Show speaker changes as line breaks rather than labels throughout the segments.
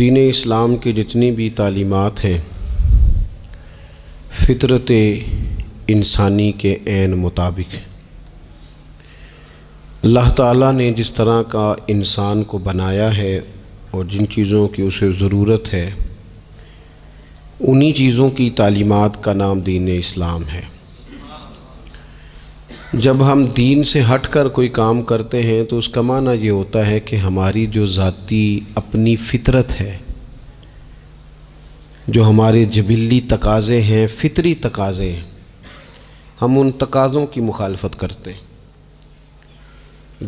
دین اسلام کی جتنی بھی تعلیمات ہیں فطرت انسانی کے عین مطابق ہیں۔ اللہ تعالیٰ نے جس طرح کا انسان کو بنایا ہے اور جن چیزوں کی اسے ضرورت ہے انہی چیزوں کی تعلیمات کا نام دین اسلام ہے۔ جب ہم دین سے ہٹ کر کوئی کام کرتے ہیں تو اس کا معنی یہ ہوتا ہے کہ ہماری جو ذاتی اپنی فطرت ہے، جو ہمارے جبلی تقاضے ہیں، فطری تقاضے ہیں، ہم ان تقاضوں کی مخالفت کرتے ہیں۔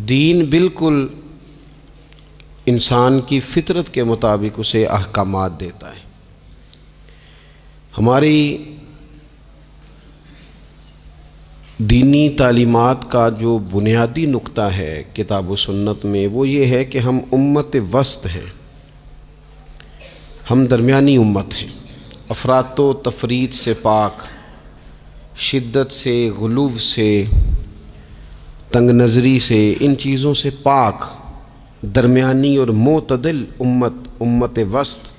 دین بالکل انسان کی فطرت کے مطابق اسے احکامات دیتا ہے۔ ہماری دینی تعلیمات کا جو بنیادی نقطہ ہے کتاب و سنت میں وہ یہ ہے کہ ہم امت وسط ہیں، ہم درمیانی امت ہیں، افراط و تفریط سے پاک، شدت سے، غلو سے، تنگ نظری سے، ان چیزوں سے پاک، درمیانی اور معتدل امت وسط۔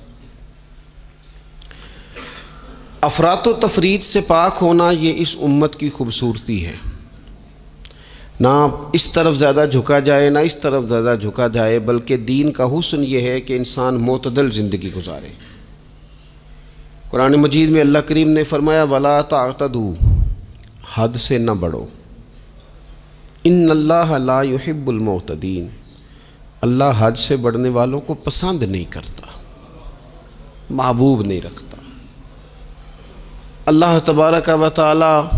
افراط و تفریط سے پاک ہونا یہ اس امت کی خوبصورتی ہے، نہ اس طرف زیادہ جھکا جائے نہ اس طرف زیادہ جھکا جائے، بلکہ دین کا حسن یہ ہے کہ انسان معتدل زندگی گزارے۔ قرآن مجید میں اللہ کریم نے فرمایا وَلَا تَعْتَدُوا، حد سے نہ بڑھو، ان اللہ لا يحب المعتدین، اللہ حد سے بڑھنے والوں کو پسند نہیں کرتا، محبوب نہیں رکھتا۔ اللہ تبارک و تعالی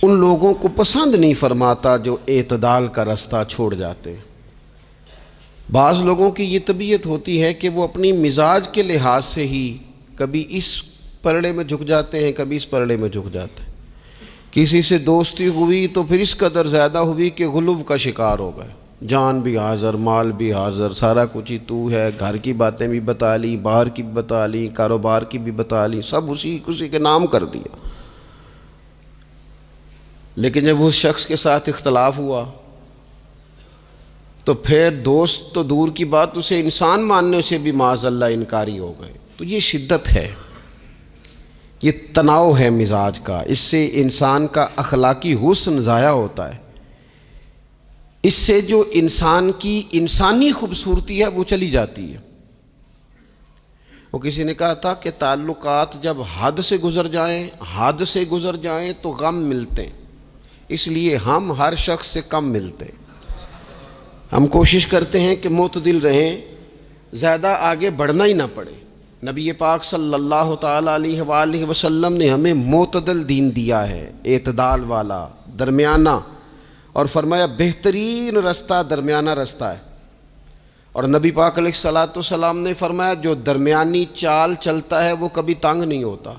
ان لوگوں کو پسند نہیں فرماتا جو اعتدال کا رستہ چھوڑ جاتے ہیں۔ بعض لوگوں کی یہ طبیعت ہوتی ہے کہ وہ اپنی مزاج کے لحاظ سے ہی کبھی اس پلڑے میں جھک جاتے ہیں، کبھی اس پلڑے میں جھک جاتے ہیں۔ کسی سے دوستی ہوئی تو پھر اس قدر زیادہ ہوئی کہ غلو کا شکار ہو گئے، جان بھی حاضر، مال بھی حاضر، سارا کچھ ہی تو ہے، گھر کی باتیں بھی بتا لی، باہر کی بھی بتا لی، کاروبار کی بھی بتا لی، سب اسی کے نام کر دیا۔ لیکن جب اس شخص کے ساتھ اختلاف ہوا تو پھر دوست تو دور کی بات، اسے انسان ماننے سے بھی معاذ اللہ انکاری ہو گئے۔ تو یہ شدت ہے، یہ تناؤ ہے مزاج کا، اس سے انسان کا اخلاقی حسن ضائع ہوتا ہے، اس سے جو انسان کی انسانی خوبصورتی ہے وہ چلی جاتی ہے۔ وہ کسی نے کہا تھا کہ تعلقات جب حد سے گزر جائیں تو غم ملتے ہیں، اس لیے ہم ہر شخص سے کم ملتے ہیں۔ ہم کوشش کرتے ہیں کہ معتدل رہیں، زیادہ آگے بڑھنا ہی نہ پڑے۔ نبی پاک صلی اللہ تعالیٰ علیہ وآلہ وسلم نے ہمیں معتدل دین دیا ہے، اعتدال والا، درمیانہ، اور فرمایا بہترین رستہ درمیانہ رستہ ہے۔ اور نبی پاک علیہ الصلوۃ والسلام نے فرمایا جو درمیانی چال چلتا ہے وہ کبھی تنگ نہیں ہوتا،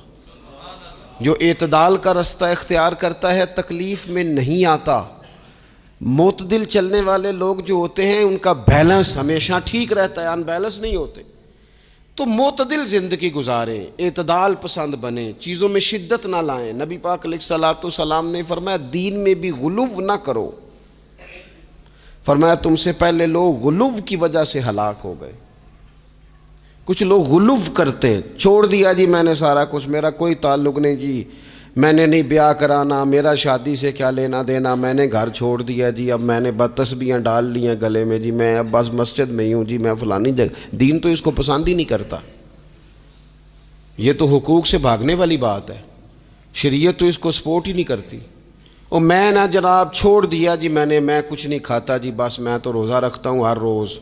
جو اعتدال کا رستہ اختیار کرتا ہے تکلیف میں نہیں آتا۔ معتدل چلنے والے لوگ جو ہوتے ہیں ان کا بیلنس ہمیشہ ٹھیک رہتا ہے، ان بیلنس نہیں ہوتے۔ تو معتدل زندگی گزاریں، اعتدال پسند بنیں، چیزوں میں شدت نہ لائیں۔ نبی پاک علیہ الصلوۃ والسلام نے فرمایا دین میں بھی غلو نہ کرو، فرمایا تم سے پہلے لوگ غلو کی وجہ سے ہلاک ہو گئے۔ کچھ لوگ غلو کرتے ہیں، چھوڑ دیا جی میں نے سارا کچھ، میرا کوئی تعلق نہیں جی، میں نے نہیں بیاہ کرانا، میرا شادی سے کیا لینا دینا، میں نے گھر چھوڑ دیا جی، اب میں نے بس تسبیحاں ڈال لی ہیں گلے میں جی، میں اب بس مسجد میں ہی ہوں جی، میں فلانی جگہ۔ دین تو اس کو پسند ہی نہیں کرتا، یہ تو حقوق سے بھاگنے والی بات ہے، شریعت تو اس کو سپورٹ ہی نہیں کرتی۔ اور میں نہ جناب چھوڑ دیا جی میں کچھ نہیں کھاتا جی، بس میں تو روزہ رکھتا ہوں ہر روز،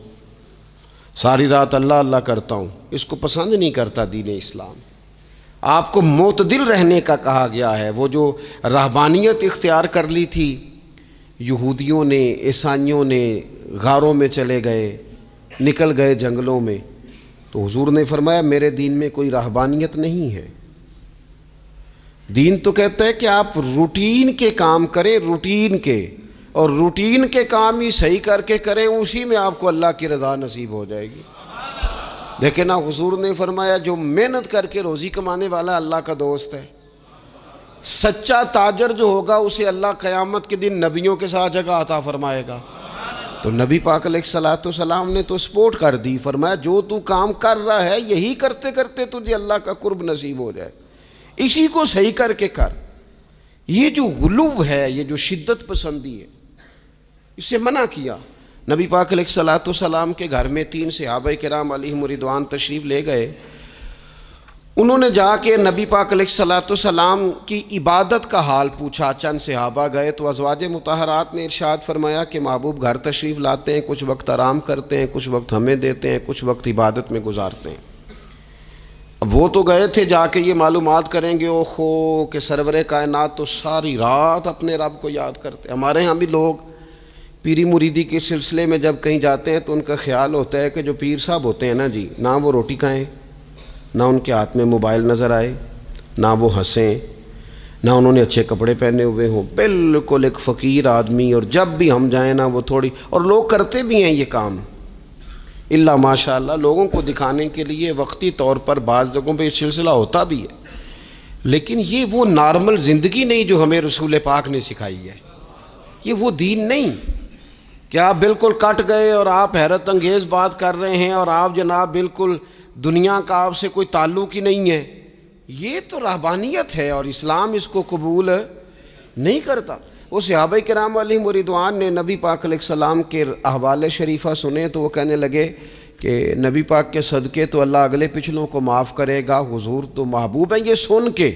ساری رات اللہ اللہ کرتا ہوں، اس کو پسند نہیں کرتا دین اسلام۔ آپ کو معتدل رہنے کا کہا گیا ہے۔ وہ جو رہبانیت اختیار کر لی تھی یہودیوں نے، عیسائیوں نے، غاروں میں چلے گئے، نکل گئے جنگلوں میں، تو حضور نے فرمایا میرے دین میں کوئی رہبانیت نہیں ہے۔ دین تو کہتا ہے کہ آپ روٹین کے کام کریں، روٹین کے، اور روٹین کے کام ہی صحیح کر کے کریں، اسی میں آپ کو اللہ کی رضا نصیب ہو جائے گی۔ لیکن حضور نے فرمایا جو محنت کر کے روزی کمانے والا اللہ کا دوست ہے، سچا تاجر جو ہوگا اسے اللہ قیامت کے دن نبیوں کے ساتھ جگہ عطا فرمائے گا۔ تو نبی پاک علیہ الصلوۃ والسلام نے تو سپورٹ کر دی، فرمایا جو تو کام کر رہا ہے یہی کرتے کرتے تجھے اللہ کا قرب نصیب ہو جائے، اسی کو صحیح کر کے کر۔ یہ جو غلو ہے، یہ جو شدت پسندی ہے، اسے منع کیا۔ نبی پاک علیہ الصلوۃ والسلام کے گھر میں 3 صحابہ کرام علیہم رضوان تشریف لے گئے۔ انہوں نے جا کے نبی پاک علیہ الصلوۃ والسلام کی عبادت کا حال پوچھا۔ چند صحابہ گئے تو ازواج مطہرات نے ارشاد فرمایا کہ محبوب گھر تشریف لاتے ہیں، کچھ وقت آرام کرتے ہیں، کچھ وقت ہمیں دیتے ہیں، کچھ وقت عبادت میں گزارتے ہیں۔ اب وہ تو گئے تھے جا کے یہ معلومات کریں گے اوہو کہ سرور کائنات تو ساری رات اپنے رب کو یاد کرتے ہیں۔ ہمارے ہاں بھی لوگ پیری مریدی کے سلسلے میں جب کہیں جاتے ہیں تو ان کا خیال ہوتا ہے کہ جو پیر صاحب ہوتے ہیں نا جی، نہ وہ روٹی کھائیں، نہ ان کے ہاتھ میں موبائل نظر آئے، نہ وہ ہنسیں، نہ انہوں نے اچھے کپڑے پہنے ہوئے ہوں، بالکل ایک فقیر آدمی، اور جب بھی ہم جائیں نا وہ تھوڑی، اور لوگ کرتے بھی ہیں یہ کام اللہ ماشاء اللہ، لوگوں کو دکھانے کے لیے وقتی طور پر بعض جگہوں پہ یہ سلسلہ ہوتا بھی ہے، لیکن یہ وہ نارمل زندگی نہیں جو ہمیں رسول پاک نے سکھائی ہے، یہ وہ دین نہیں کہ آپ بالکل کٹ گئے اور آپ حیرت انگیز بات کر رہے ہیں اور آپ جناب بالکل دنیا کا آپ سے کوئی تعلق ہی نہیں ہے۔ یہ تو رہبانیت ہے اور اسلام اس کو قبول نہیں کرتا۔ وہ صحابہ کرام علیہم رضوان نے نبی پاک علیہ السلام کے احوال شریفہ سنے تو وہ کہنے لگے کہ نبی پاک کے صدقے تو اللہ اگلے پچھلوں کو معاف کرے گا، حضور تو محبوب ہیں۔ یہ سن کے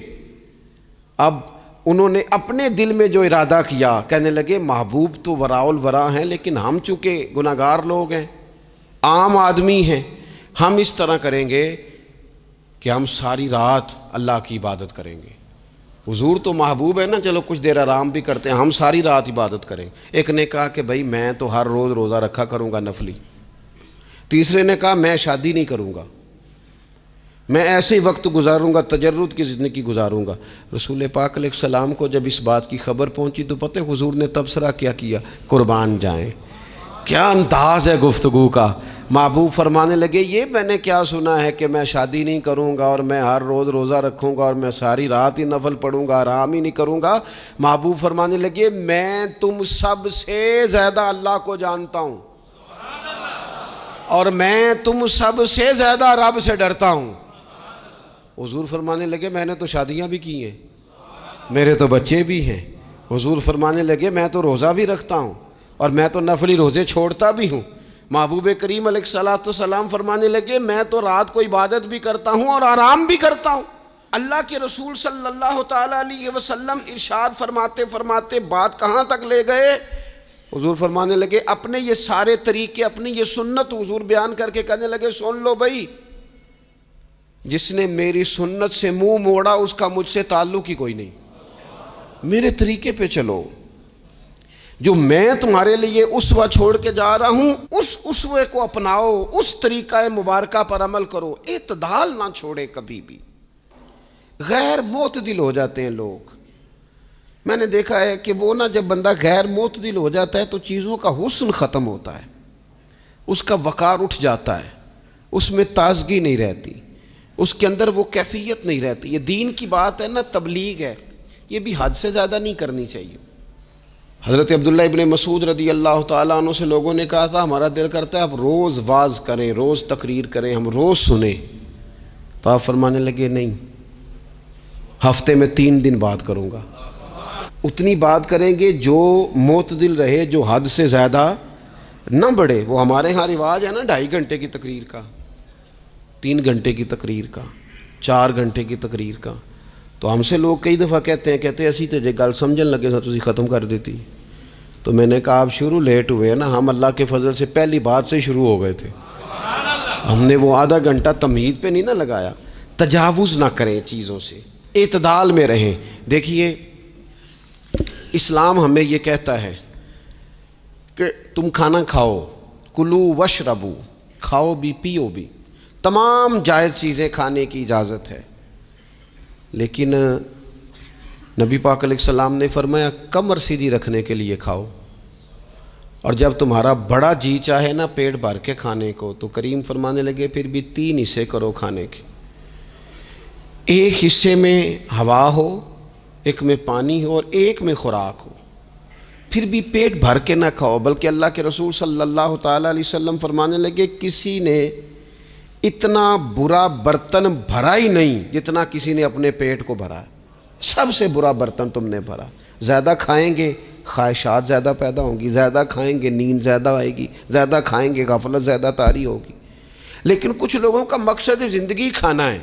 اب انہوں نے اپنے دل میں جو ارادہ کیا، کہنے لگے محبوب تو وراء الورا ہیں، لیکن ہم چونکہ گناہگار لوگ ہیں، عام آدمی ہیں، ہم اس طرح کریں گے کہ ہم ساری رات اللہ کی عبادت کریں گے۔ حضور تو محبوب ہے نا، چلو کچھ دیر آرام بھی کرتے ہیں، ہم ساری رات عبادت کریں۔ ایک نے کہا کہ بھائی میں تو ہر روز روزہ رکھا کروں گا نفلی۔ تیسرے نے کہا میں شادی نہیں کروں گا، میں ایسے ہی وقت گزاروں گا، تجرد کی زندگی گزاروں گا۔ رسول پاک علیہ السلام کو جب اس بات کی خبر پہنچی تو پتہ حضور نے تبصرہ کیا کیا؟ قربان جائیں، کیا انداز ہے گفتگو کا۔ محبوب فرمانے لگے یہ میں نے کیا سنا ہے کہ میں شادی نہیں کروں گا اور میں ہر روز روزہ رکھوں گا اور میں ساری رات ہی نفل پڑھوں گا، آرام ہی نہیں کروں گا۔ محبوب فرمانے لگے میں تم سب سے زیادہ اللہ کو جانتا ہوں اور میں تم سب سے زیادہ رب سے ڈرتا ہوں۔ حضور فرمانے لگے میں نے تو شادیاں بھی کی ہیں، میرے تو بچے بھی ہیں۔ حضور فرمانے لگے میں تو روزہ بھی رکھتا ہوں اور میں تو نفلی روزے چھوڑتا بھی ہوں۔ محبوب کریم علیہ الصلوۃ والسلام فرمانے لگے میں تو رات کو عبادت بھی کرتا ہوں اور آرام بھی کرتا ہوں۔ اللہ کے رسول صلی اللہ تعالیٰ علیہ وسلم ارشاد فرماتے فرماتے بات کہاں تک لے گئے؟ حضور فرمانے لگے اپنے یہ سارے طریقے، اپنی یہ سنت حضور بیان کر کے کہنے لگے سن لو بھائی، جس نے میری سنت سے منہ موڑا اس کا مجھ سے تعلق ہی کوئی نہیں، میرے طریقے پہ چلو۔ جو میں تمہارے لیے اسوہ چھوڑ کے جا رہا ہوں اس اسوے کو اپناؤ، اس طریقہ مبارکہ پر عمل کرو، اعتدال نہ چھوڑے کبھی بھی۔ غیر معتدل ہو جاتے ہیں لوگ، میں نے دیکھا ہے کہ وہ نا جب بندہ غیر معتدل ہو جاتا ہے تو چیزوں کا حسن ختم ہوتا ہے، اس کا وقار اٹھ جاتا ہے، اس میں تازگی نہیں رہتی، اس کے اندر وہ کیفیت نہیں رہتی۔ یہ دین کی بات ہے نا، تبلیغ ہے، یہ بھی حد سے زیادہ نہیں کرنی چاہیے۔ حضرت عبداللہ ابن مسعود رضی اللہ تعالیٰ عنہ سے لوگوں نے کہا تھا ہمارا دل کرتا ہے آپ روز واز کریں، روز تقریر کریں، ہم روز سنیں، تو آپ فرمانے لگے نہیں، ہفتے میں 3 دن بات کروں گا۔ اتنی بات کریں گے جو معتدل رہے، جو حد سے زیادہ نہ بڑھے۔ وہ ہمارے ہاں رواج ہے نا 2.5 گھنٹے کی تقریر کا، 3 گھنٹے کی تقریر کا، 4 گھنٹے کی تقریر کا۔ تو ہم سے لوگ کئی دفعہ کہتے ہیں اسی تے جے گل سمجھن لگے سا تسی ختم کر دیتی۔ تو میں نے کہا آپ شروع لیٹ ہوئے ہیں نا، ہم اللہ کے فضل سے پہلی بات سے شروع ہو گئے تھے، ہم نے وہ آدھا گھنٹہ تمہید پہ نہیں نہ لگایا۔ تجاوز نہ کریں چیزوں سے، اعتدال میں رہیں۔ دیکھیے اسلام ہمیں یہ کہتا ہے کہ تم کھانا کھاؤ، کلو وشربو، کھاؤ بھی پیو بھی، تمام جائز چیزیں کھانے کی اجازت ہے، لیکن نبی پاک علیہ السلام نے فرمایا کمر سیدھی رکھنے کے لیے کھاؤ، اور جب تمہارا بڑا جی چاہے نا پیٹ بھر کے کھانے کو تو کریم فرمانے لگے پھر بھی 3 حصے کرو کھانے کے، ایک حصے میں ہوا ہو، ایک میں پانی ہو اور ایک میں خوراک ہو، پھر بھی پیٹ بھر کے نہ کھاؤ، بلکہ اللہ کے رسول صلی اللہ تعالیٰ علیہ وسلم فرمانے لگے کسی نے اتنا برا برتن بھرا ہی نہیں جتنا کسی نے اپنے پیٹ کو بھرا ہے۔ سب سے برا برتن تم نے بھرا۔ زیادہ کھائیں گے خواہشات زیادہ پیدا ہوں گی، زیادہ کھائیں گے نیند زیادہ آئے گی، زیادہ کھائیں گے غفلت زیادہ طاری ہوگی۔ لیکن کچھ لوگوں کا مقصد زندگی کھانا ہے،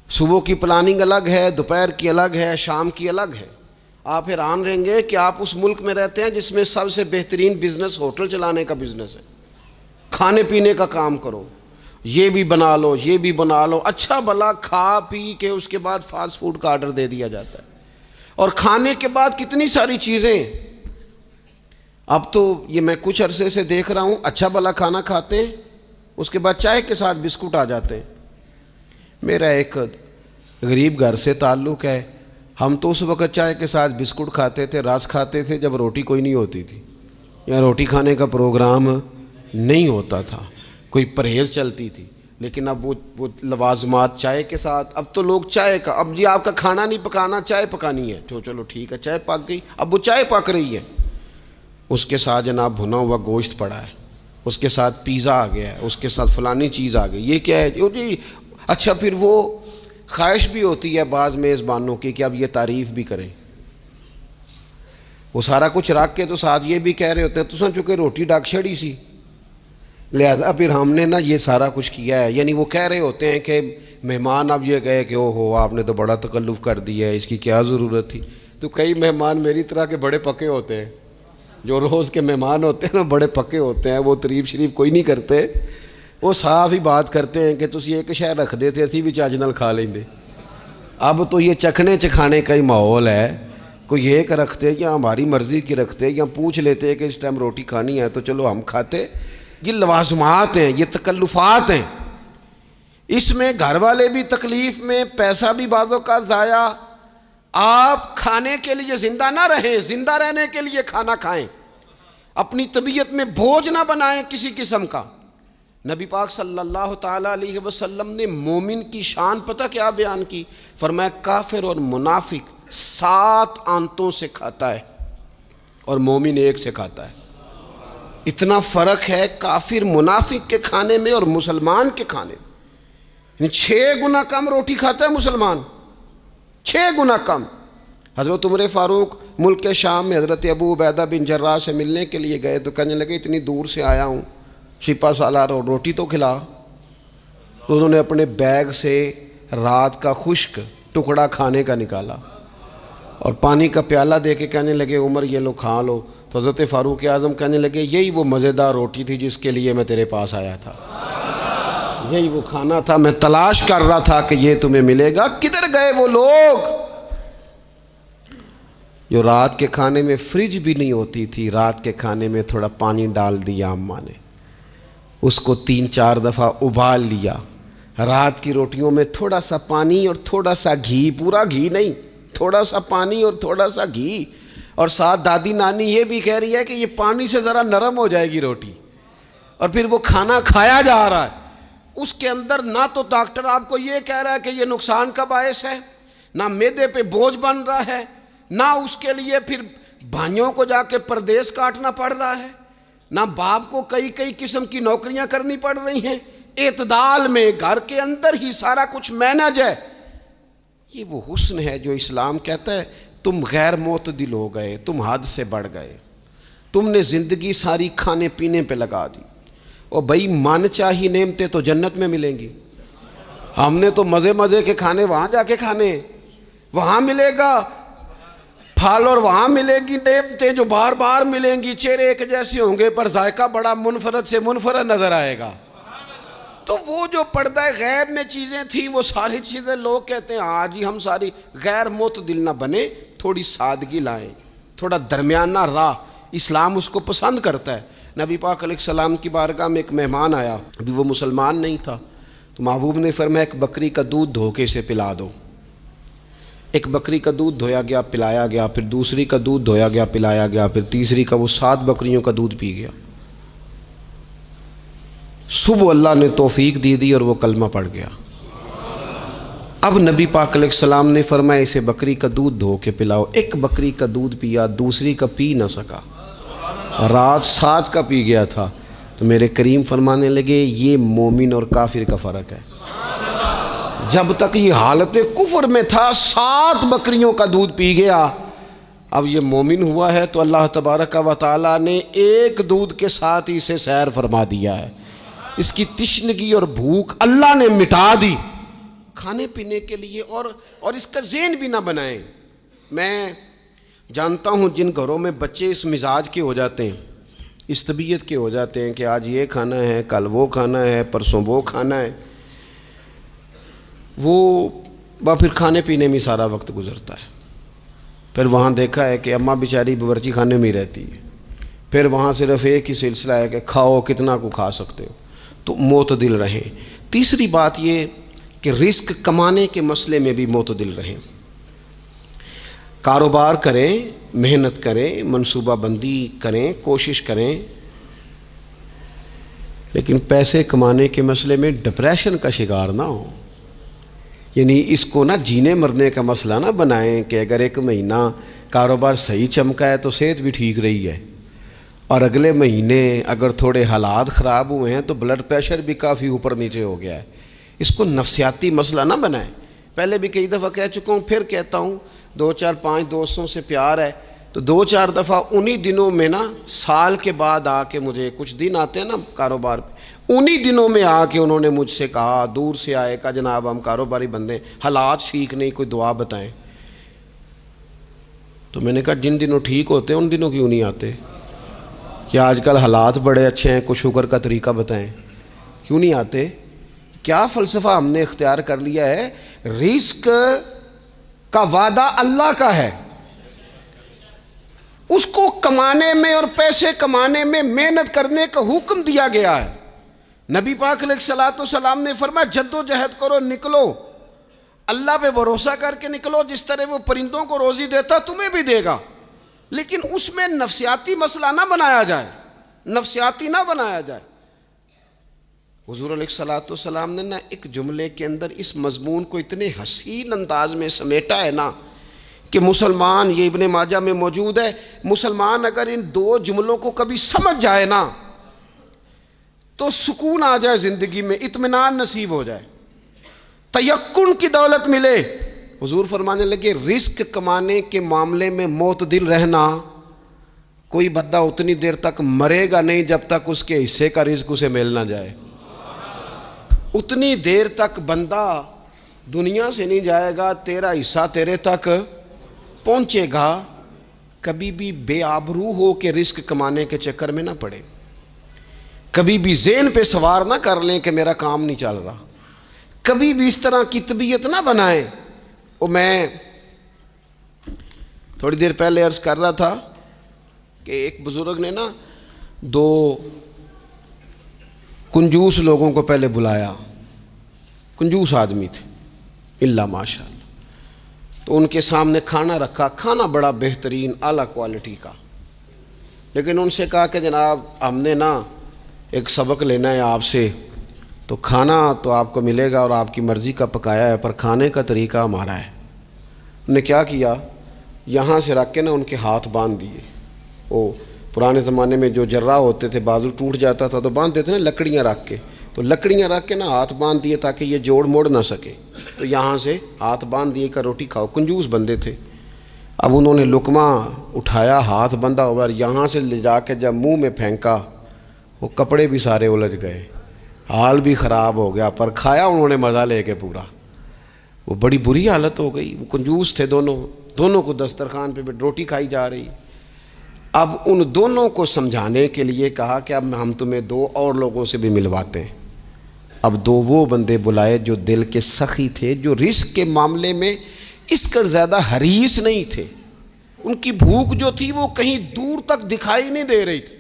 صبح کی پلاننگ الگ ہے، دوپہر کی الگ ہے، شام کی الگ ہے۔ آپ حیران رہیں گے کہ آپ اس ملک میں رہتے ہیں جس میں سب سے بہترین بزنس ہوٹل چلانے کا بزنس ہے، کھانے پینے کا کام کرو، یہ بھی بنا لو یہ بھی بنا لو، اچھا بھلا کھا پی کے اس کے بعد فاسٹ فوڈ کا آرڈر دے دیا جاتا ہے، اور کھانے کے بعد کتنی ساری چیزیں۔ اب تو یہ میں کچھ عرصے سے دیکھ رہا ہوں، اچھا بھلا کھانا کھاتے ہیں، اس کے بعد چائے کے ساتھ بسکٹ آ جاتے ہیں۔ میرا ایک غریب گھر سے تعلق ہے، ہم تو اس وقت چائے کے ساتھ بسکٹ کھاتے تھے، رس کھاتے تھے جب روٹی کوئی نہیں ہوتی تھی، یا روٹی کھانے کا پروگرام نہیں ہوتا تھا، کوئی پرہیز چلتی تھی۔ لیکن اب وہ لوازمات چائے کے ساتھ، اب تو لوگ چائے کا، اب جی آپ کا کھانا نہیں پکانا، چائے پکانی ہے تو چلو ٹھیک ہے، چائے پک گئی، اب وہ چائے پک رہی ہے، اس کے ساتھ جناب بھنا ہوا گوشت پڑا ہے، اس کے ساتھ پیزا آ گیا ہے، اس کے ساتھ فلانی چیز آ گئی، یہ کیا ہے جی؟ اچھا پھر وہ خواہش بھی ہوتی ہے بعض میزبانوں کی کہ اب یہ تعریف بھی کریں، وہ سارا کچھ رکھ کے تو ساتھ یہ بھی کہہ رہے ہوتے ہیں تو چونکہ روٹی ڈاک چھڑی سی، لہذا پھر ہم نے نا یہ سارا کچھ کیا ہے۔ یعنی وہ کہہ رہے ہوتے ہیں کہ مہمان اب یہ کہے کہ او ہو آپ نے تو بڑا تکلف کر دیا ہے، اس کی کیا ضرورت تھی۔ تو کئی مہمان میری طرح کے بڑے پکے ہوتے ہیں، جو روز کے مہمان ہوتے ہیں نا بڑے پکے ہوتے ہیں، وہ تعریف شریف کوئی نہیں کرتے، وہ صاف ہی بات کرتے ہیں کہ تسی ایک شے رکھ دے تے اسی بھی چج نال کھا لیندے۔ اب تو یہ چکھنے چکھانے کا ہی ماحول ہے، کوئی ایک رکھتے یا ہماری مرضی کی رکھتے یا پوچھ لیتے کہ اس ٹائم روٹی کھانی ہے تو چلو ہم کھاتے۔ یہ لوازمات ہیں، یہ تکلفات ہیں، اس میں گھر والے بھی تکلیف میں، پیسہ بھی بعضوں کا ضائع۔ آپ کھانے کے لیے زندہ نہ رہیں، زندہ رہنے کے لیے کھانا کھائیں، اپنی طبیعت میں بوجھ نہ بنائیں کسی قسم کا۔ نبی پاک صلی اللہ تعالیٰ علیہ وسلم نے مومن کی شان پتہ کیا بیان کی؟ فرمایا کافر اور منافق 7 آنتوں سے کھاتا ہے اور مومن 1 سے کھاتا ہے۔ اتنا فرق ہے کافر منافق کے کھانے میں اور مسلمان کے کھانے میں۔ 6 گنا کم روٹی کھاتا ہے مسلمان، 6 گنا کم۔ حضرت عمر فاروق ملک کے شام میں حضرت ابو عبیدہ بن جراح سے ملنے کے لیے گئے تو کہنے لگے اتنی دور سے آیا ہوں، شپا سالار اور روٹی تو کھلا۔ تو انہوں نے اپنے بیگ سے رات کا خشک ٹکڑا کھانے کا نکالا اور پانی کا پیالہ دے کے کہنے لگے عمر یہ لو کھا لو۔ تو حضرت فاروق اعظم کہنے لگے یہی وہ مزیدار روٹی تھی جس کے لیے میں تیرے پاس آیا تھا، یہی وہ کھانا تھا، میں تلاش کر رہا تھا کہ یہ تمہیں ملے گا۔ کدھر گئے وہ لوگ جو رات کے کھانے میں فریج بھی نہیں ہوتی تھی، رات کے کھانے میں تھوڑا پانی ڈال دیا اماں نے، اس کو 3-4 دفعہ ابال لیا، رات کی روٹیوں میں تھوڑا سا پانی اور تھوڑا سا گھی، پورا گھی نہیں، تھوڑا سا پانی اور تھوڑا سا گھی، اور ساتھ دادی نانی یہ بھی کہہ رہی ہے کہ یہ پانی سے ذرا نرم ہو جائے گی روٹی، اور پھر وہ کھانا کھایا جا رہا ہے۔ اس کے اندر نہ تو ڈاکٹر آپ کو یہ کہہ رہا ہے کہ یہ نقصان کا باعث ہے، نہ معدے پہ بوجھ بن رہا ہے، نہ اس کے لیے پھر بھائیوں کو جا کے پردیس کاٹنا پڑ رہا ہے، نہ باپ کو کئی قسم کی نوکریاں کرنی پڑ رہی ہیں، اعتدال میں گھر کے اندر ہی سارا کچھ مینج ہے۔ یہ وہ حسن ہے جو اسلام کہتا ہے تم غیر معتدل ہو گئے، تم حد سے بڑھ گئے، تم نے زندگی ساری کھانے پینے پہ لگا دی۔ اور بھائی من چاہی نعمتیں تو جنت میں ملیں گی، ہم نے تو مزے کے کھانے وہاں جا کے کھانے، وہاں ملے گا پھل اور وہاں ملے گی نعمتیں جو بار بار ملیں گی، چہرے ایک جیسے ہوں گے پر ذائقہ بڑا منفرد سے منفرد نظر آئے گا۔ تو وہ جو پردہ غیب میں چیزیں تھیں وہ ساری چیزیں لوگ کہتے ہیں آج ہی ہم ساری غیر معتدل نہ بنے، تھوڑی سادگی لائیں، تھوڑا درمیانہ راہ، اسلام اس کو پسند کرتا ہے۔ نبی پاک علیہ السلام کی بارگاہ میں ایک مہمان آیا، ابھی وہ مسلمان نہیں تھا، تو محبوب نے فرمایا ایک بکری کا دودھ دھو کے اسے پلا دو۔ ایک بکری کا دودھ دھویا گیا، پلایا گیا، پھر دوسری کا دودھ دھویا گیا، پلایا گیا، پھر تیسری کا، وہ 7 بکریوں کا دودھ پی گیا۔ صبح اللہ نے توفیق دی اور وہ کلمہ پڑھ گیا۔ اب نبی پاک علیہ السلام نے فرمایا اسے بکری کا دودھ دھو کے پلاؤ. ایک بکری کا دودھ پیا, دوسری کا پی نہ سکا, رات 7 کا پی گیا تھا. تو میرے کریم فرمانے لگے یہ مومن اور کافر کا فرق ہے. جب تک یہ حالت کفر میں تھا 7 بکریوں کا دودھ پی گیا, اب یہ مومن ہوا ہے تو اللہ تبارک و تعالیٰ نے ایک دودھ کے ساتھ ہی اسے سیر فرما دیا ہے. اس کی تشنگی اور بھوک اللہ نے مٹا دی کھانے پینے کے لیے. اور اس کا ذہن بھی نہ بنائیں. میں جانتا ہوں جن گھروں میں بچے اس مزاج کے ہو جاتے ہیں, اس طبیعت کے ہو جاتے ہیں کہ آج یہ کھانا ہے, کل وہ کھانا ہے, پرسوں وہ کھانا ہے, وہ پھر کھانے پینے میں سارا وقت گزرتا ہے. پھر وہاں دیکھا ہے کہ اماں بیچاری باورچی خانے میں ہی رہتی ہے. پھر وہاں صرف ایک ہی سلسلہ ہے کہ کھاؤ کتنا کو کھا سکتے ہو. تو معتدل رہیں. تیسری بات یہ کہ رزق کمانے کے مسئلے میں بھی معتدل رہیں. کاروبار کریں, محنت کریں, منصوبہ بندی کریں, کوشش کریں, لیکن پیسے کمانے کے مسئلے میں ڈپریشن کا شکار نہ ہو. یعنی اس کو نہ جینے مرنے کا مسئلہ نہ بنائیں کہ اگر 1 مہینہ کاروبار صحیح چمکا ہے تو صحت بھی ٹھیک رہی ہے, اور اگلے مہینے اگر تھوڑے حالات خراب ہوئے ہیں تو بلڈ پریشر بھی کافی اوپر نیچے ہو گیا ہے. اس کو نفسیاتی مسئلہ نہ بنائیں. پہلے بھی کئی دفعہ کہہ چکا ہوں, پھر کہتا ہوں, 2 4 5 دوستوں سے پیار ہے تو 2 4 دفعہ انہی دنوں میں نا, سال کے بعد آ کے مجھے کچھ دن آتے ہیں نا کاروبار پہ, انہی دنوں میں آ کے انہوں نے مجھ سے کہا, دور سے آئے, کہا جناب ہم کاروباری بندے, حالات ٹھیک نہیں, کوئی دعا بتائیں. تو میں نے کہا جن دنوں ٹھیک ہوتے ہیں ان دنوں کیوں نہیں آتے؟ کیا آج کل حالات بڑے اچھے ہیں, کچھ شکر کا طریقہ بتائیں, کیوں نہیں آتے؟ کیا فلسفہ ہم نے اختیار کر لیا ہے؟ رزق کا وعدہ اللہ کا ہے, اس کو کمانے میں اور پیسے کمانے میں محنت کرنے کا حکم دیا گیا ہے. نبی پاک علیہ الصلوۃ والسلام نے فرمایا جد و جہد کرو, نکلو, اللہ پہ بھروسہ کر کے نکلو. جس طرح وہ پرندوں کو روزی دیتا تمہیں بھی دے گا, لیکن اس میں نفسیاتی مسئلہ نہ بنایا جائے, نفسیاتی نہ بنایا جائے. حضور علیہ الصلوۃ والسلام نے نا ایک جملے کے اندر اس مضمون کو اتنے حسین انداز میں سمیٹا ہے نا کہ مسلمان, یہ ابن ماجہ میں موجود ہے, مسلمان اگر ان 2 جملوں کو کبھی سمجھ جائے نا تو سکون آ جائے زندگی میں, اطمینان نصیب ہو جائے, تیقن کی دولت ملے. حضور فرمانے لگے رزق کمانے کے معاملے میں معتدل رہنا. کوئی بندہ اتنی دیر تک مرے گا نہیں جب تک اس کے حصے کا رزق اسے مل نہ جائے. اتنی دیر تک بندہ دنیا سے نہیں جائے گا, تیرا حصہ تیرے تک پہنچے گا. کبھی بھی بے آبرو ہو کے رزق کمانے کے چکر میں نہ پڑے. کبھی بھی ذہن پہ سوار نہ کر لیں کہ میرا کام نہیں چل رہا. کبھی بھی اس طرح کی طبیعت نہ بنائیں. میں تھوڑی دیر پہلے عرض کر رہا تھا کہ ایک بزرگ نے نا 2 کنجوس لوگوں کو پہلے بلایا, کنجوس آدمی تھے اللہ ماشاء اللہ. تو ان کے سامنے کھانا رکھا, کھانا بڑا بہترین اعلیٰ کوالٹی کا, لیکن ان سے کہا کہ جناب ہم نے نا ایک سبق لینا ہے آپ سے, تو کھانا تو آپ کو ملے گا اور آپ کی مرضی کا پکایا ہے, پر کھانے کا طریقہ ہمارا ہے. انہوں نے کیا کیا, یہاں سے رکھ کے نا ان کے ہاتھ باندھ دیے. وہ پرانے زمانے میں جو جراح ہوتے تھے بازو ٹوٹ جاتا تھا تو باندھتے تھے نا لکڑیاں رکھ کے, تو لکڑیاں رکھ کے نا ہاتھ باندھ دیے تاکہ یہ جوڑ موڑ نہ سکے. تو یہاں سے ہاتھ باندھ دیے کہ روٹی کھاؤ. کنجوس بندے تھے. اب انہوں نے لقمہ اٹھایا, ہاتھ بندھا ہوا, اور یہاں سے لے جا کے جب منہ میں پھینکا, وہ کپڑے بھی سارے الجھ گئے, حال بھی خراب ہو گیا, پر کھایا انہوں نے مزہ لے کے پورا. وہ بڑی بری حالت ہو گئی. وہ کنجوس تھے دونوں کو دسترخوان پہ روٹی کھائی جا رہی. اب ان دونوں کو سمجھانے کے لیے کہا کہ اب ہم تمہیں 2 اور لوگوں سے بھی ملواتے ہیں. اب 2 وہ بندے بلائے جو دل کے سخی تھے, جو رزق کے معاملے میں اس کا زیادہ حریص نہیں تھے. ان کی بھوک جو تھی وہ کہیں دور تک دکھائی نہیں دے رہی تھی.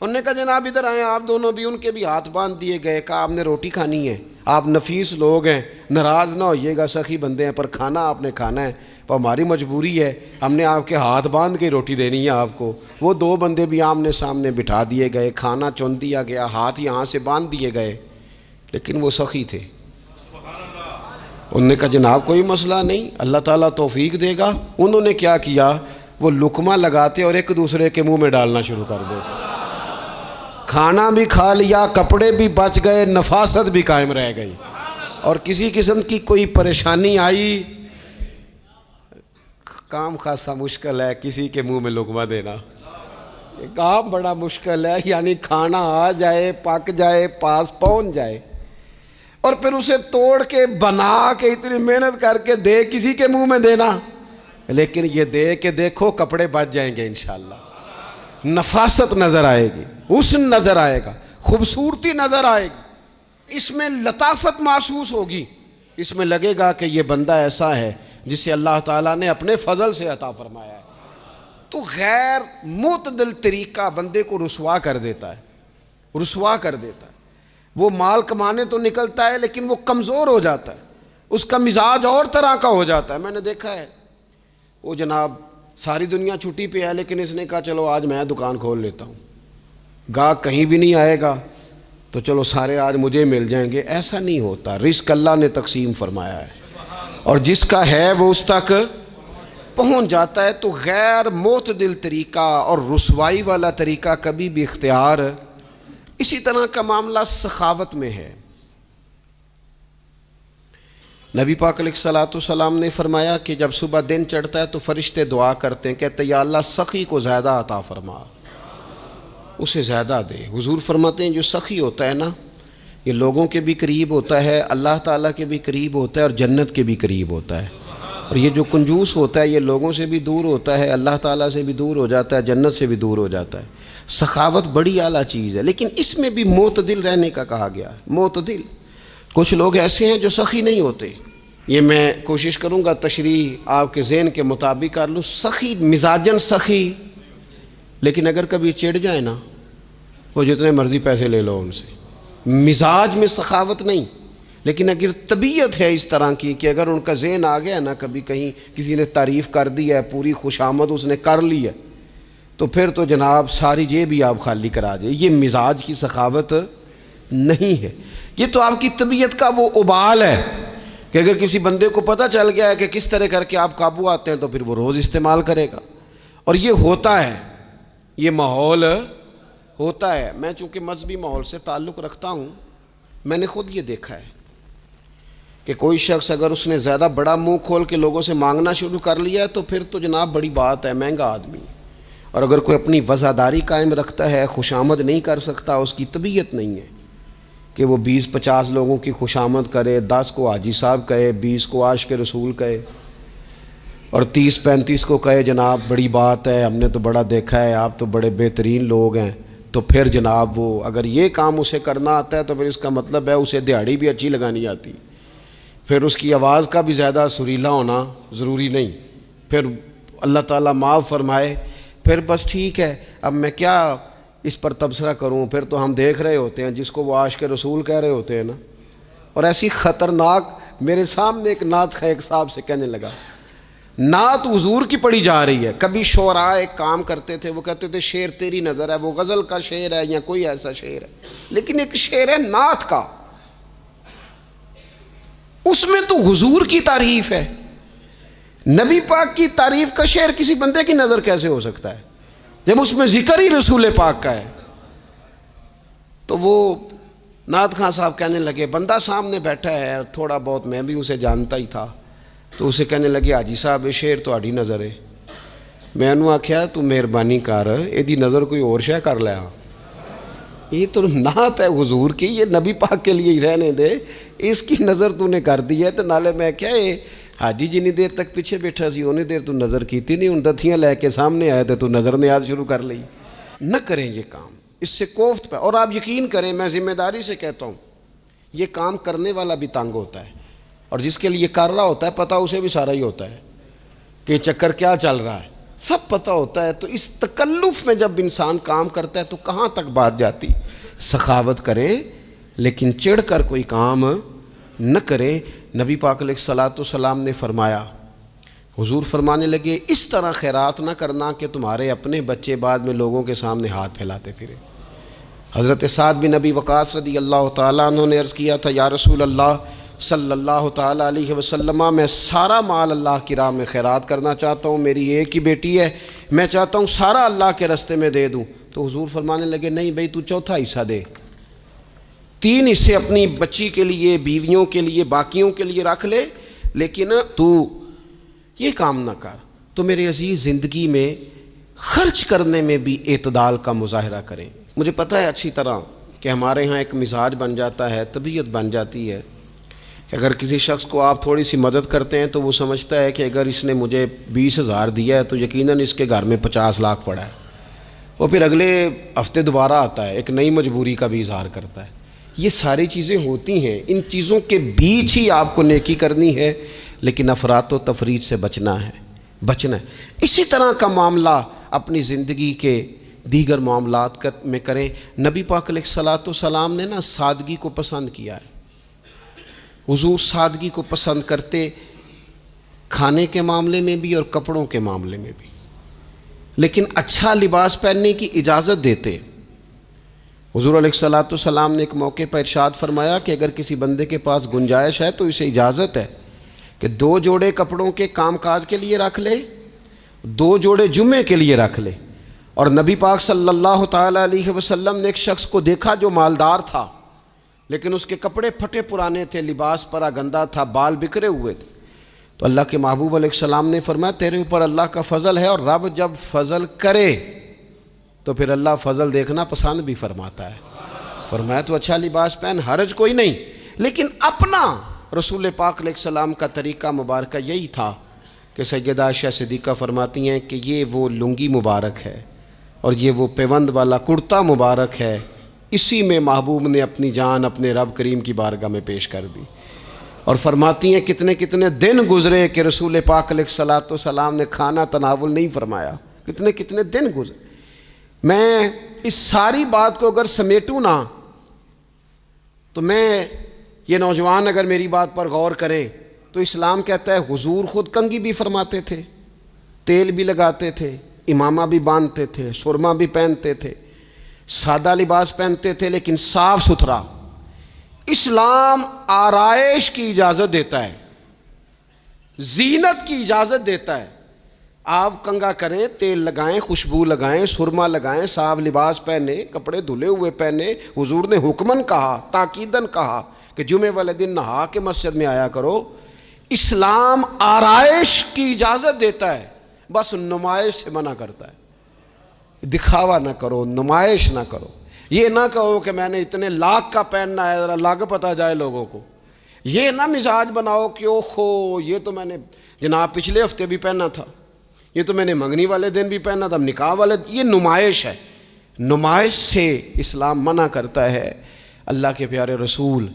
انہوں نے کہا جناب ادھر آئیں آپ دونوں بھی. ان کے بھی ہاتھ باندھ دیے گئے. کہا آپ نے روٹی کھانی ہے, آپ نفیس لوگ ہیں, ناراض نہ ہوئیے گا, سخی بندے ہیں, پر کھانا آپ نے کھانا ہے, پر ہماری مجبوری ہے, ہم نے آپ کے ہاتھ باندھ کے روٹی دینی ہے آپ کو. وہ 2 بندے بھی آمنے سامنے بٹھا دیے گئے, کھانا چن دیا گیا, ہاتھ یہاں سے باندھ دیے گئے, لیکن وہ سخی تھے. انہوں نے کہا جناب کوئی مسئلہ نہیں، اللہ تعالیٰ توفیق دے گا۔ انہوں نے کیا کیا، وہ لقمہ لگاتے اور ایک دوسرے کے منہ میں ڈالنا شروع کر دیتے، کھانا بھی کھا لیا، کپڑے بھی بچ گئے، نفاست بھی قائم رہ گئی، اور کسی قسم کی کوئی پریشانی آئی۔ کام خاصا مشکل ہے کسی کے منہ میں لقمہ دینا، یہ کام بڑا مشکل ہے، یعنی کھانا آ جائے، پک جائے، پاس پہنچ جائے، اور پھر اسے توڑ کے بنا کے اتنی محنت کر کے دے کسی کے منہ میں دینا۔ لیکن یہ دے کے دیکھو کپڑے بچ جائیں گے انشاءاللہ، نفاست نظر آئے گی، حسن نظر آئے گا، خوبصورتی نظر آئے گی، اس میں لطافت محسوس ہوگی، اس میں لگے گا کہ یہ بندہ ایسا ہے جسے اللہ تعالیٰ نے اپنے فضل سے عطا فرمایا ہے۔ تو غیر معتدل طریقہ بندے کو رسوا کر دیتا ہے، رسوا کر دیتا ہے۔ وہ مال کمانے تو نکلتا ہے لیکن وہ کمزور ہو جاتا ہے، اس کا مزاج اور طرح کا ہو جاتا ہے۔ میں نے دیکھا ہے، وہ جناب ساری دنیا چھٹی پہ ہے لیکن اس نے کہا چلو آج میں دکان کھول لیتا ہوں، گاہک کہیں بھی نہیں آئے گا تو چلو سارے آج مجھے مل جائیں گے۔ ایسا نہیں ہوتا، رزق اللہ نے تقسیم فرمایا ہے، اور جس کا ہے وہ اس تک پہنچ جاتا ہے۔ تو غیر معتدل طریقہ اور رسوائی والا طریقہ کبھی بھی اختیار۔ اسی طرح کا معاملہ سخاوت میں ہے۔ نبی پاک علیہ الصلوۃ والسلام نے فرمایا کہ جب صبح دن چڑھتا ہے تو فرشتے دعا کرتے ہیں، کہتے ہیں یا اللہ سخی کو زیادہ عطا فرما، اسے زیادہ دے۔ حضور فرماتے ہیں جو سخی ہوتا ہے نا، یہ لوگوں کے بھی قریب ہوتا ہے، اللہ تعالیٰ کے بھی قریب ہوتا ہے، اور جنت کے بھی قریب ہوتا ہے۔ اور یہ جو کنجوس ہوتا ہے یہ لوگوں سے بھی دور ہوتا ہے، اللہ تعالیٰ سے بھی دور ہو جاتا ہے، جنت سے بھی دور ہو جاتا ہے۔ سخاوت بڑی اعلیٰ چیز ہے، لیکن اس میں بھی معتدل رہنے کا کہا گیا ہے۔ معتدل، کچھ لوگ ایسے ہیں جو سخی نہیں ہوتے، یہ میں کوشش کروں گا تشریح آپ کے ذہن کے مطابق کر لوں۔ سخی مزاجن سخی، لیکن اگر کبھی چڑ جائے نا، وہ جتنے مرضی پیسے لے لو ان سے، مزاج میں سخاوت نہیں۔ لیکن اگر طبیعت ہے اس طرح کی کہ اگر ان کا ذہن آ گیا نا، کبھی کہیں کسی نے تعریف کر دی ہے، پوری خوشامد اس نے کر لی ہے، تو پھر تو جناب ساری جیب ہی آپ خالی کرا دے۔ یہ مزاج کی سخاوت نہیں ہے، یہ تو آپ کی طبیعت کا وہ ابال ہے کہ اگر کسی بندے کو پتہ چل گیا ہے کہ کس طرح کر کے آپ قابو آتے ہیں تو پھر وہ روز استعمال کرے گا، اور یہ ہوتا ہے، یہ ماحول ہوتا ہے۔ میں چونکہ مذہبی ماحول سے تعلق رکھتا ہوں، میں نے خود یہ دیکھا ہے کہ کوئی شخص اگر اس نے زیادہ بڑا منہ کھول کے لوگوں سے مانگنا شروع کر لیا ہے تو پھر تو جناب بڑی بات ہے، مہنگا آدمی۔ اور اگر کوئی اپنی وفاداری قائم رکھتا ہے، خوشامد نہیں کر سکتا، اس کی طبیعت نہیں ہے کہ وہ 20-50 لوگوں کی خوشامد کرے، 10 کو حاجی صاحب کہے، 20 کو عاشق رسول کہے، اور 30-35 کو کہے جناب بڑی بات ہے، ہم نے تو بڑا دیکھا ہے، آپ تو بڑے بہترین لوگ ہیں۔ تو پھر جناب وہ اگر یہ کام اسے کرنا آتا ہے تو پھر اس کا مطلب ہے اسے دہاڑی بھی اچھی لگانی آتی، پھر اس کی آواز کا بھی زیادہ سریلا ہونا ضروری نہیں، پھر اللہ تعالیٰ معاف فرمائے، پھر بس ٹھیک ہے، اب میں کیا اس پر تبصرہ کروں، پھر تو ہم دیکھ رہے ہوتے ہیں جس کو وہ عاشق رسول کہہ رہے ہوتے ہیں نا۔ اور ایسی خطرناک، میرے سامنے ایک نعت خواہ ایک صاحب سے کہنے لگا، نعت حضور کی پڑھی جا رہی ہے۔ کبھی شعراء ایک کام کرتے تھے، وہ کہتے تھے شعر تیری نظر ہے، وہ غزل کا شعر ہے یا کوئی ایسا شعر ہے، لیکن ایک شعر ہے نعت کا، اس میں تو حضور کی تعریف ہے، نبی پاک کی تعریف کا شعر کسی بندے کی نظر کیسے ہو سکتا ہے جب اس میں ذکر ہی رسول پاک کا ہے؟ تو وہ نعت خان صاحب کہنے لگے، بندہ سامنے بیٹھا ہے، تھوڑا بہت میں بھی اسے جانتا ہی تھا، تو اسے کہنے لگے حاجی صاحب یہ شعر تہاڈی نظر ہے۔ میں انہوں آکھیا تو مہربانی کر ایدی نظر کوئی اور شے کر لیا، یہ تو نعت ہے حضور کی، یہ نبی پاک کے لیے ہی رہنے دے، اس کی نظر تو نے کر دی ہے۔ تو نالے میں کیا ہے حاجی جنی دیر تک پیچھے بیٹھا سی اونی دیر تو نظر کیتی نہیں، ان دتھیاں لے کے سامنے آئے تھے تو نظر نیاز شروع کر لی۔ نہ کریں یہ کام، اس سے کوفت پہ، اور آپ یقین کریں میں ذمہ داری سے کہتا ہوں، یہ کام کرنے والا بھی تنگ ہوتا ہے، اور جس کے لیے کر رہا ہوتا ہے پتہ اسے بھی سارا ہی ہوتا ہے کہ چکر کیا چل رہا ہے، سب پتہ ہوتا ہے۔ تو اس تکلف میں جب انسان کام کرتا ہے تو کہاں تک بات جاتی؟ سخاوت کریں لیکن چڑھ کر کوئی کام نہ کریں۔ نبی پاک علیہ الصلوۃ والسلام نے فرمایا، حضور فرمانے لگے اس طرح خیرات نہ کرنا کہ تمہارے اپنے بچے بعد میں لوگوں کے سامنے ہاتھ پھیلاتے پھرے۔ حضرت سعد بن ابی وقاص رضی اللہ تعالیٰ عنہ نے عرض کیا تھا، یا رسول اللہ صلی اللہ تعالیٰ علیہ وسلم میں سارا مال اللہ کی راہ میں خیرات کرنا چاہتا ہوں، میری ایک ہی بیٹی ہے، میں چاہتا ہوں سارا اللہ کے راستے میں دے دوں۔ تو حضور فرمانے لگے نہیں بھائی تو چوتھا حصہ دے، 3 حصے اپنی بچی کے لیے، بیویوں کے لیے، باقیوں کے لیے رکھ لے، لیکن تو یہ کام نہ کر۔ تو میرے عزیز زندگی میں خرچ کرنے میں بھی اعتدال کا مظاہرہ کریں۔ مجھے پتہ ہے اچھی طرح کہ ہمارے ہاں ایک مزاج بن جاتا ہے، طبیعت بن جاتی ہے کہ اگر کسی شخص کو آپ تھوڑی سی مدد کرتے ہیں تو وہ سمجھتا ہے کہ اگر اس نے مجھے 20,000 دیا ہے تو یقیناً اس کے گھر میں 50 لاکھ پڑا ہے، وہ پھر اگلے ہفتے دوبارہ آتا ہے، ایک نئی مجبوری کا بھی اظہار کرتا ہے۔ یہ ساری چیزیں ہوتی ہیں، ان چیزوں کے بیچ ہی آپ کو نیکی کرنی ہے، لیکن افراط و تفریط سے بچنا ہے۔ اسی طرح کا معاملہ اپنی زندگی کے دیگر معاملات میں کریں۔ نبی پاک علیہ الصلوۃ والسلام نے نا سادگی کو پسند کیا ہے، حضور سادگی کو پسند کرتے، کھانے کے معاملے میں بھی اور کپڑوں کے معاملے میں بھی، لیکن اچھا لباس پہننے کی اجازت دیتے۔ حضور علیہ الصلوۃ والسلام نے ایک موقع پر ارشاد فرمایا کہ اگر کسی بندے کے پاس گنجائش ہے تو اسے اجازت ہے کہ 2 جوڑے کپڑوں کے کام کاج کے لیے رکھ لے، 2 جوڑے جمعے کے لیے رکھ لے۔ اور نبی پاک صلی اللہ تعالیٰ علیہ وسلم نے ایک شخص کو دیکھا جو مالدار تھا، لیکن اس کے کپڑے پھٹے پرانے تھے، لباس پرا گندا تھا، بال بکھرے ہوئے تھے۔ تو اللہ کے محبوب علیہ السلام نے فرمایا تیرے اوپر اللہ کا فضل ہے، اور رب جب فضل کرے تو پھر اللہ فضل دیکھنا پسند بھی فرماتا ہے۔ فرمایا تو اچھا لباس پہن، حرج کوئی نہیں، لیکن اپنا رسول پاک علیہ السلام کا طریقہ مبارکہ یہی تھا کہ سیدہ عائشہ صدیقہ فرماتی ہیں کہ یہ وہ لنگی مبارک ہے اور یہ وہ پیوند والا کرتا مبارک ہے، اسی میں محبوب نے اپنی جان اپنے رب کریم کی بارگاہ میں پیش کر دی۔ اور فرماتی ہیں کتنے کتنے دن گزرے کہ رسول پاک علیہ الصلوۃ والسلام نے کھانا تناول نہیں فرمایا، کتنے کتنے دن گزرے۔ میں اس ساری بات کو اگر سمیٹوں نا تو میں یہ نوجوان اگر میری بات پر غور کریں تو اسلام کہتا ہے حضور خود کنگھی بھی فرماتے تھے، تیل بھی لگاتے تھے، امامہ بھی باندھتے تھے، سرما بھی پہنتے تھے، سادہ لباس پہنتے تھے لیکن صاف ستھرا۔ اسلام آرائش کی اجازت دیتا ہے، زینت کی اجازت دیتا ہے۔ آپ کنگھا کریں، تیل لگائیں، خوشبو لگائیں، سرما لگائیں، صاف لباس پہنیں، کپڑے دھلے ہوئے پہنیں۔ حضور نے حکماً کہا، تاکیداً کہا کہ جمعے والے دن نہا کے مسجد میں آیا کرو۔ اسلام آرائش کی اجازت دیتا ہے، بس نمائش سے منع کرتا ہے۔ دکھاوا نہ کرو، نمائش نہ کرو۔ یہ نہ کہو کہ میں نے اتنے لاکھ کا پہننا ہے، ذرا لاگ پتہ جائے لوگوں کو۔ یہ نہ مزاج بناؤ کہ اوہو یہ تو میں نے جناب پچھلے ہفتے بھی پہنا تھا، یہ تو میں نے منگنی والے دن بھی پہنا تھا، نکاح والے۔ یہ نمائش ہے، نمائش سے اسلام منع کرتا ہے۔ اللہ کے پیارے رسول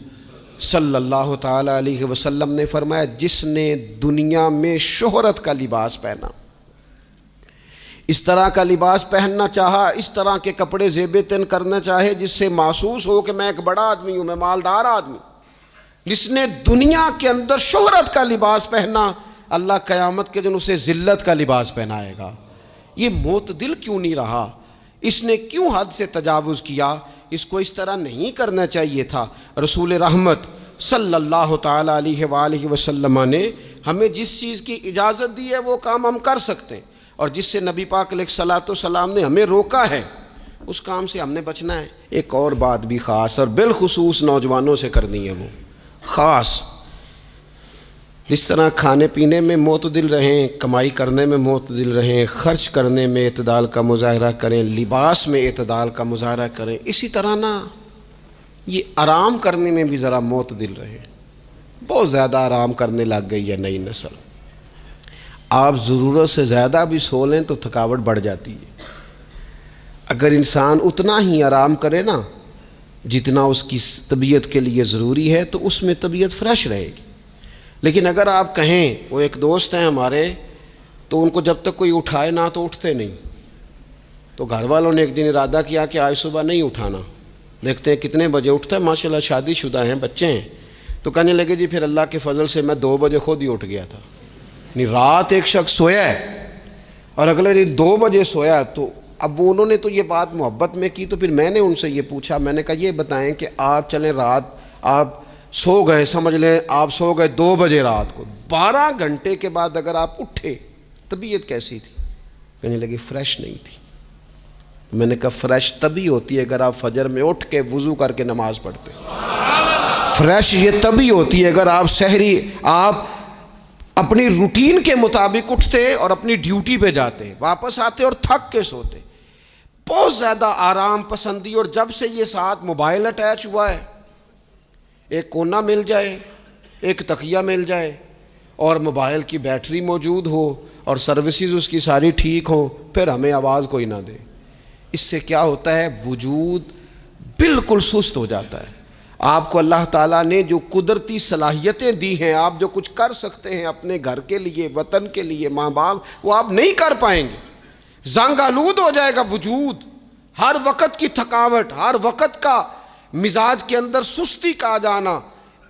صلی اللہ تعالیٰ علیہ وسلم نے فرمایا جس نے دنیا میں شہرت کا لباس پہنا، اس طرح کا لباس پہننا چاہا، اس طرح کے کپڑے زیب تن کرنا چاہے جس سے محسوس ہو کہ میں ایک بڑا آدمی ہوں، میں مالدار آدمی، جس نے دنیا کے اندر شہرت کا لباس پہنا، اللہ قیامت کے دن اسے ذلت کا لباس پہنائے گا۔ یہ معتدل کیوں نہیں رہا؟ اس نے کیوں حد سے تجاوز کیا؟ اس کو اس طرح نہیں کرنا چاہیے تھا۔ رسول رحمت صلی اللہ تعالیٰ علیہ وآلہ وسلم نے ہمیں جس چیز کی اجازت دی ہے وہ کام ہم کر سکتے ہیں، اور جس سے نبی پاک علیہ الصلوۃ والسلام نے ہمیں روکا ہے اس کام سے ہم نے بچنا ہے۔ ایک اور بات بھی خاص اور بالخصوص نوجوانوں سے کرنی ہے، وہ خاص جس طرح کھانے پینے میں معتدل رہیں، کمائی کرنے میں معتدل رہیں، خرچ کرنے میں اعتدال کا مظاہرہ کریں، لباس میں اعتدال کا مظاہرہ کریں، اسی طرح نا یہ آرام کرنے میں بھی ذرا معتدل رہیں۔ بہت زیادہ آرام کرنے لگ گئی ہے نئی نسل۔ آپ ضرورت سے زیادہ بھی سو لیں تو تھکاوٹ بڑھ جاتی ہے۔ اگر انسان اتنا ہی آرام کرے نا جتنا اس کی طبیعت کے لیے ضروری ہے تو اس میں طبیعت فریش رہے گی۔ لیکن اگر آپ کہیں، وہ ایک دوست ہیں ہمارے، تو ان کو جب تک کوئی اٹھائے نہ تو اٹھتے نہیں، تو گھر والوں نے ایک دن ارادہ کیا کہ آج صبح نہیں اٹھانا، دیکھتے ہیں کتنے بجے اٹھتا ہے، ماشاءاللہ شادی شدہ ہیں، بچے ہیں، تو کہنے لگے جی پھر اللہ کے فضل سے میں 2 بجے خود ہی اٹھ گیا تھا۔ رات ایک شخص سویا ہے اور اگلے دن 2 بجے سویا، تو اب انہوں نے تو یہ بات محبت میں کی، تو پھر میں نے ان سے یہ پوچھا، میں نے کہا یہ بتائیں کہ آپ چلیں رات آپ سو گئے، سمجھ لیں آپ سو گئے 2 بجے رات کو، 12 گھنٹے کے بعد اگر آپ اٹھے طبیعت کیسی تھی؟ کہنے لگے فریش نہیں تھی۔ میں نے کہا فریش تبھی ہوتی ہے اگر آپ فجر میں اٹھ کے وضو کر کے نماز پڑھتے، فریش یہ تبھی ہوتی ہے اگر آپ سحری آپ اپنی روٹین کے مطابق اٹھتے اور اپنی ڈیوٹی پہ جاتے، واپس آتے اور تھک کے سوتے۔ بہت زیادہ آرام پسندی، اور جب سے یہ ساتھ موبائل اٹیچ ہوا ہے، ایک کونا مل جائے، ایک تکیہ مل جائے، اور موبائل کی بیٹری موجود ہو اور سروسز اس کی ساری ٹھیک ہوں، پھر ہمیں آواز کوئی نہ دے۔ اس سے کیا ہوتا ہے؟ وجود بالکل سست ہو جاتا ہے۔ آپ کو اللہ تعالیٰ نے جو قدرتی صلاحیتیں دی ہیں، آپ جو کچھ کر سکتے ہیں اپنے گھر کے لیے، وطن کے لیے، ماں باپ، وہ آپ نہیں کر پائیں گے۔ زنگ آلود ہو جائے گا وجود، ہر وقت کی تھکاوٹ، ہر وقت کا مزاج کے اندر سستی کا آ جانا،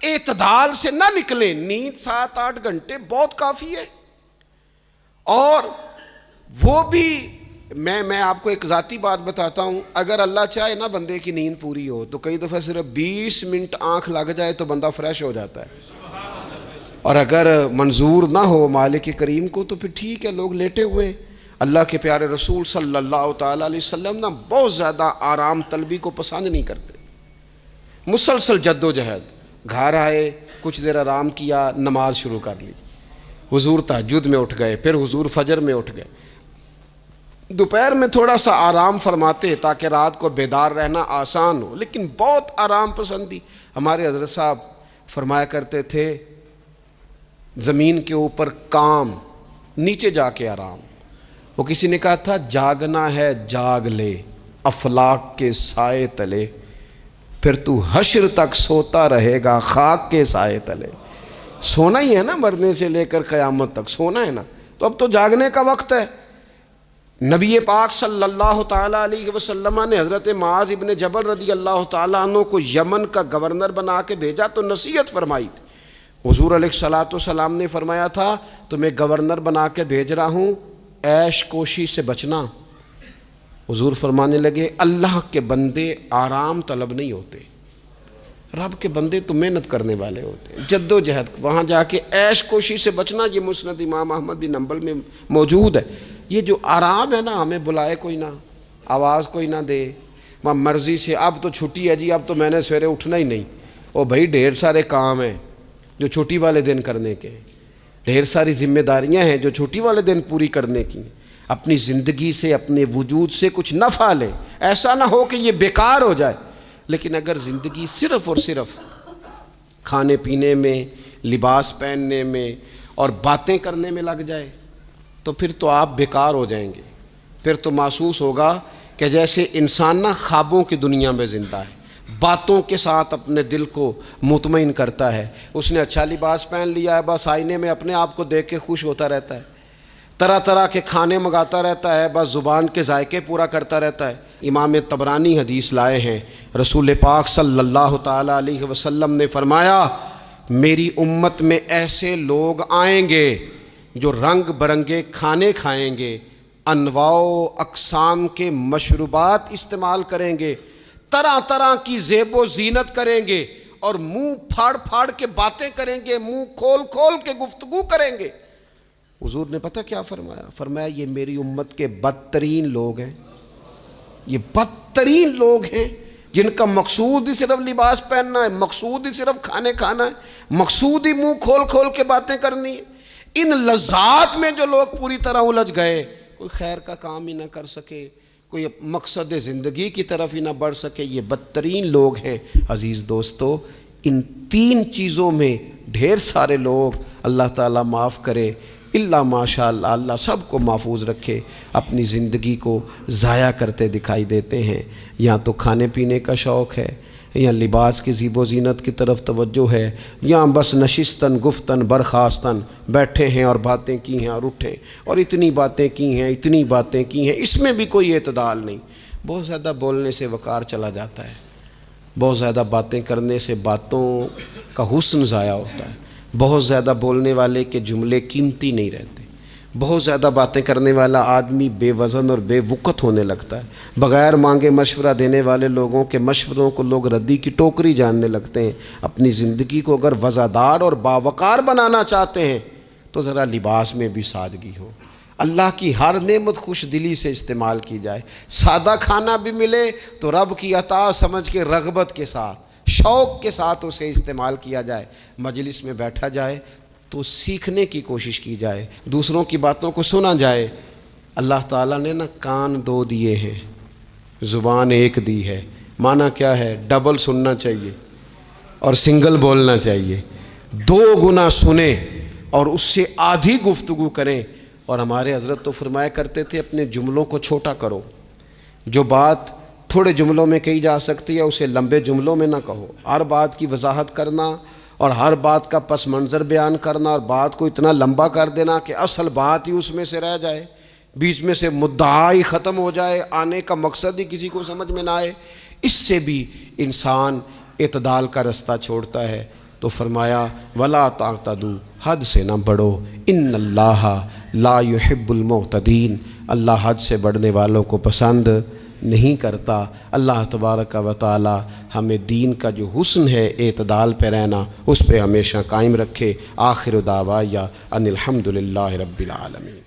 اعتدال سے نہ نکلیں۔ نیند 7-8 گھنٹے بہت کافی ہے، اور وہ بھی میں آپ کو ایک ذاتی بات بتاتا ہوں، اگر اللہ چاہے نا بندے کی نیند پوری ہو تو کئی دفعہ صرف 20 منٹ آنکھ لگ جائے تو بندہ فریش ہو جاتا ہے، اور اگر منظور نہ ہو مالک کریم کو تو پھر ٹھیک ہے، لوگ لیٹے ہوئے۔ اللہ کے پیارے رسول صلی اللہ تعالیٰ علیہ وسلم نا بہت زیادہ آرام طلبی کو پسند نہیں کرتے، مسلسل جد و جہد۔ گھر آئے، کچھ دیر آرام کیا، نماز شروع کر لی، حضور تہجد میں اٹھ گئے، پھر حضور فجر میں اٹھ گئے، دوپہر میں تھوڑا سا آرام فرماتے تاکہ رات کو بیدار رہنا آسان ہو، لیکن بہت آرام پسندی۔ ہمارے حضرت صاحب فرمایا کرتے تھے زمین کے اوپر کام، نیچے جا کے آرام۔ وہ کسی نے کہا تھا جاگنا ہے جاگ لے افلاک کے سائے تلے، پھر تو حشر تک سوتا رہے گا خاک کے سائے تلے۔ سونا ہی ہے نا، مرنے سے لے کر قیامت تک سونا ہے نا، تو اب تو جاگنے کا وقت ہے۔ نبی پاک صلی اللہ تعالیٰ علیہ وسلم نے حضرت معاذ ابن جبل رضی اللہ تعالیٰ عنہ کو یمن کا گورنر بنا کے بھیجا تو نصیحت فرمائی تھی۔ حضور علیہ الصلوۃ والسلام نے فرمایا تھا تمہیں گورنر بنا کے بھیج رہا ہوں، عیش کوشی سے بچنا۔ حضور فرمانے لگے اللہ کے بندے آرام طلب نہیں ہوتے، رب کے بندے تو محنت کرنے والے ہوتے ہیں، جد و جہد۔ وہاں جا کے عیش کوشی سے بچنا، یہ مسند امام احمد بن حنبل میں موجود ہے۔ یہ جو آرام ہے نا، ہمیں بلائے کوئی نہ، آواز کوئی نہ دے، میں مرضی سے اب تو چھٹی ہے جی، اب تو میں نے سویرے اٹھنا ہی نہیں۔ او بھائی ڈھیر سارے کام ہیں جو چھٹی والے دن کرنے کے، ڈھیر ساری ذمہ داریاں ہیں جو چھٹی والے دن پوری کرنے کی۔ اپنی زندگی سے، اپنے وجود سے کچھ نفع لیں، ایسا نہ ہو کہ یہ بیکار ہو جائے۔ لیکن اگر زندگی صرف اور صرف کھانے پینے میں، لباس پہننے میں اور باتیں کرنے میں لگ جائے تو پھر تو آپ بیکار ہو جائیں گے۔ پھر تو محسوس ہوگا کہ جیسے انسان نہ خوابوں کی دنیا میں زندہ ہے، باتوں کے ساتھ اپنے دل کو مطمئن کرتا ہے۔ اس نے اچھا لباس پہن لیا ہے، بس آئینے میں اپنے آپ کو دیکھ کے خوش ہوتا رہتا ہے، طرح طرح کے کھانے منگاتا رہتا ہے، بس زبان کے ذائقے پورا کرتا رہتا ہے۔ امام طبرانی حدیث لائے ہیں، رسول پاک صلی اللہ تعالیٰ علیہ وسلم نے فرمایا میری امت میں ایسے لوگ آئیں گے جو رنگ برنگے کھانے کھائیں گے، انواع و اقسام کے مشروبات استعمال کریں گے، طرح طرح کی زیب و زینت کریں گے، اور منہ پھاڑ پھاڑ کے باتیں کریں گے، منہ کھول کھول کے گفتگو کریں گے۔ حضور نے پتہ کیا فرمایا؟ فرمایا یہ میری امت کے بدترین لوگ ہیں، یہ بدترین لوگ ہیں جن کا مقصود ہی صرف لباس پہننا ہے، مقصود ہی صرف کھانے کھانا ہے، مقصود ہی منہ کھول کھول کے باتیں کرنی ہے۔ ان لذات میں جو لوگ پوری طرح الجھ گئے، کوئی خیر کا کام ہی نہ کر سکے، کوئی مقصد زندگی کی طرف ہی نہ بڑھ سکے، یہ بدترین لوگ ہیں۔ عزیز دوستو، ان 3 چیزوں میں ڈھیر سارے لوگ، اللہ تعالیٰ معاف کرے اللہ ماشاء اللہ، اللہ سب کو محفوظ رکھے، اپنی زندگی کو ضائع کرتے دکھائی دیتے ہیں۔ یا تو کھانے پینے کا شوق ہے، یا لباس کی زیب و زینت کی طرف توجہ ہے، یا بس نشستن گفتن برخاستن بیٹھے ہیں اور باتیں کی ہیں اور اٹھے اور اتنی باتیں کی ہیں، اتنی باتیں کی ہیں، اس میں بھی کوئی اعتدال نہیں۔ بہت زیادہ بولنے سے وقار چلا جاتا ہے، بہت زیادہ باتیں کرنے سے باتوں کا حسن ضائع ہوتا ہے، بہت زیادہ بولنے والے کے جملے قیمتی نہیں رہتے، بہت زیادہ باتیں کرنے والا آدمی بے وزن اور بے وقت ہونے لگتا ہے۔ بغیر مانگے مشورہ دینے والے لوگوں کے مشوروں کو لوگ ردی کی ٹوکری جاننے لگتے ہیں۔ اپنی زندگی کو اگر وزادار اور باوقار بنانا چاہتے ہیں تو ذرا لباس میں بھی سادگی ہو، اللہ کی ہر نعمت خوش دلی سے استعمال کی جائے۔ سادہ کھانا بھی ملے تو رب کی عطا سمجھ کے رغبت کے ساتھ، شوق کے ساتھ اسے استعمال کیا جائے۔ مجلس میں بیٹھا جائے تو سیکھنے کی کوشش کی جائے، دوسروں کی باتوں کو سنا جائے۔ اللہ تعالیٰ نے کان 2 دیے ہیں، زبان 1 دی ہے۔ معنی کیا ہے؟ ڈبل سننا چاہیے اور سنگل بولنا چاہیے۔ 2 گنا سنیں اور اس سے آدھی گفتگو کریں۔ اور ہمارے حضرت تو فرمایا کرتے تھے اپنے جملوں کو چھوٹا کرو، جو بات تھوڑے جملوں میں کہی جا سکتی ہے اسے لمبے جملوں میں نہ کہو۔ ہر بات کی وضاحت کرنا اور ہر بات کا پس منظر بیان کرنا اور بات کو اتنا لمبا کر دینا کہ اصل بات ہی اس میں سے رہ جائے، بیچ میں سے مدعا ہی ختم ہو جائے، آنے کا مقصد ہی کسی کو سمجھ میں نہ آئے، اس سے بھی انسان اعتدال کا رستہ چھوڑتا ہے۔ تو فرمایا ولا تعتدوا، حد سے نہ بڑھو، ان اللہ لا يحب المعتدین، اللہ حد سے بڑھنے والوں کو پسند نہیں کرتا۔ اللہ تبارک و تعالی ہمیں دین کا جو حسن ہے اعتدال پہ رہنا اس پہ ہمیشہ قائم رکھے۔ آخر دعوایا ان الحمد للہ رب العالمین۔